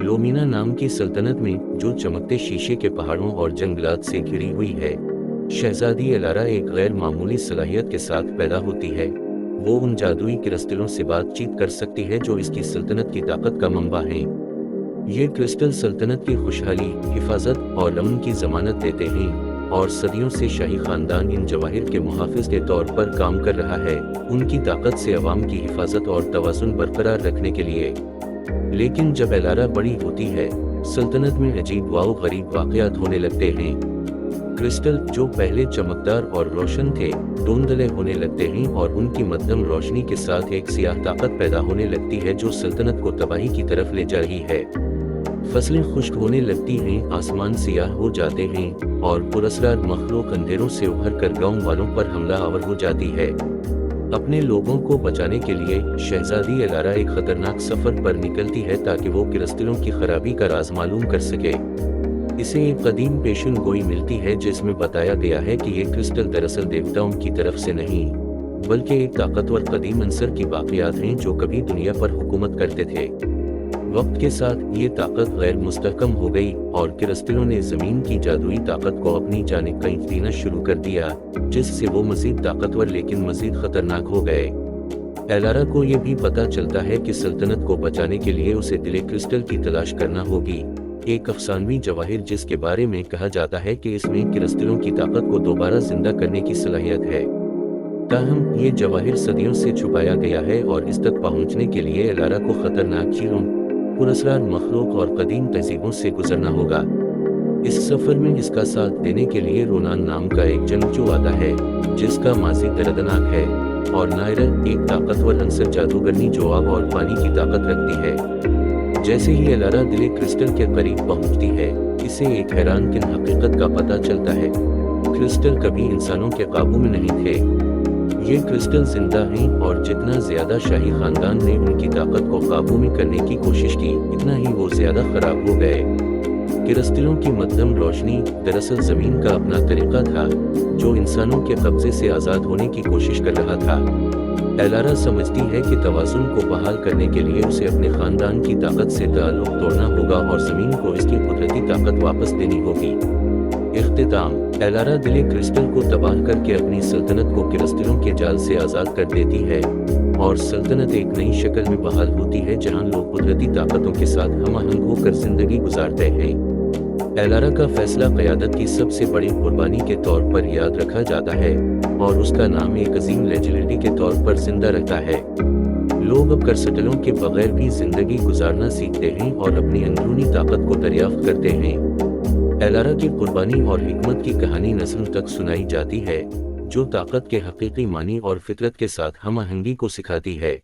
लोमिना नाम की सल्तनत में, जो चमकते शीशे के पहाड़ों और जंगलात से घिरी हुई है, शहजादी एलारा एक गैर मामूली सलाहियत के साथ पैदा होती है। वो उन जादुई क्रिस्टलों से बातचीत कर सकती है जो इसकी सल्तनत की ताकत का मंबा हैं। ये क्रिस्टल सल्तनत की खुशहाली, हिफाजत और अमन की जमानत देते हैं, और सदियों से शाही खानदान इन जवाहिर के मुहाफिज के तौर पर काम कर रहा है, उनकी ताकत से अवाम की हिफाजत और तवाज़ुन बरकरार रखने के लिए। लेकिन जब एलारा बड़ी होती है, सल्तनत में अजीब व गरीब वाक़यात होने लगते हैं। क्रिस्टल, जो पहले चमकदार और रोशन थे, धुंधले होने लगते हैं और उनकी मध्यम रोशनी के साथ एक सियाह ताकत पैदा होने लगती है जो सल्तनत को तबाही की तरफ ले जा रही है। फसलें खुश्क होने लगती हैं, आसमान सियाह हो जाते हैं, और पुरस्कार मखलूक अंधेरों से उभर कर गाँव वालों पर हमला आवर हो जाती है। अपने लोगों को बचाने के लिए शहजादी एलारा एक खतरनाक सफर पर निकलती है ताकि वो क्रिस्टलों की खराबी का राज मालूम कर सके। इसे एक कदीम पेशन गोई मिलती है जिसमें बताया गया है कि ये क्रिस्टल दरअसल देवताओं की तरफ से नहीं, बल्कि एक ताकतवर कदीम अंसर की बाक़ियात हैं जो कभी दुनिया पर हुकूमत करते थे। वक्त के साथ ये ताकत गैर मुस्तहकम हो गई और क्रिस्टलों ने ज़मीन की जादुई ताकत को अपनी जानिब कईफ देना शुरू कर दिया, जिससे वो मज़ीद ताकतवर लेकिन मज़ीद ख़तरनाक हो गए। एलारा को ये भी पता चलता है कि सल्तनत को बचाने के लिए उसे दिले क्रिस्टल की तलाश करना होगी, एक अफसानवी जवाहिर जिसके बारे में कहा जाता है कि इसमें क्रिस्टलों की ताकत को दोबारा जिंदा करने की सलाहियत है। ताहम ये जवाहिर सदियों से छुपाया गया है और इस तक पहुंचने के लिए एलारा को खतरनाक चीज़ों, पुरस्कार मखलूक और कदीम तहजीबों से गुजरना होगा। इस सफर में इसका साथ देने के लिए रोनान नाम का एक जंगजू आता है, जिसका माजी दर्दनाक है, और नायरा, एक ताकतवर अंसर जादूगरनी जो आग और पानी की ताकत रखती है। जैसे ही एलारा दिले क्रिस्टल के करीब पहुंचती है, इसे एक हैरानकुन हकीकत का पता चलता है। क्रिस्टल कभी इंसानों के काबू में नहीं थे। ये क्रिस्टल जिंदा हैं और जितना ज्यादा शाही खानदान ने उनकी ताकत को काबू में करने की कोशिश की, इतना ही वो ज्यादा खराब हो गए। क्रिस्टलों की मध्यम रोशनी दरअसल जमीन का अपना तरीका था, जो इंसानों के कब्जे से आज़ाद होने की कोशिश कर रहा था। एलारा समझती है कि तवाज़ुन को बहाल करने के लिए उसे अपने खानदान की ताकत से ताल्लुक़ तोड़ना होगा और ज़मीन को इसकी कुदरती ताकत वापस देनी होगी। इख्तिताम, एलारा दिले क्रिस्टल को तबाह करके अपनी सल्तनत को क्रिस्टलों के जाल से आज़ाद कर देती है, और सल्तनत एक नई शक्ल में बहाल होती है जहां लोग कुदरती ताकतों के साथ हमआहंग होकर जिंदगी गुजारते हैं। एलारा का फैसला क़यादत की सबसे बड़ी कुर्बानी के तौर पर याद रखा जाता है, और उसका नाम एक अजीम लेजेंडरी के तौर पर जिंदा रहता है। लोग अब क्रिस्टलों के बगैर भी जिंदगी गुजारना सीखते हैं और अपनी अंदरूनी ताकत को दरियाफ्त करते हैं। एलारा की कुर्बानी और हिकमत की कहानी नस्ल तक सुनाई जाती है, जो ताकत के हकीकी मानी और फितरत के साथ हमआहंगी को सिखाती है।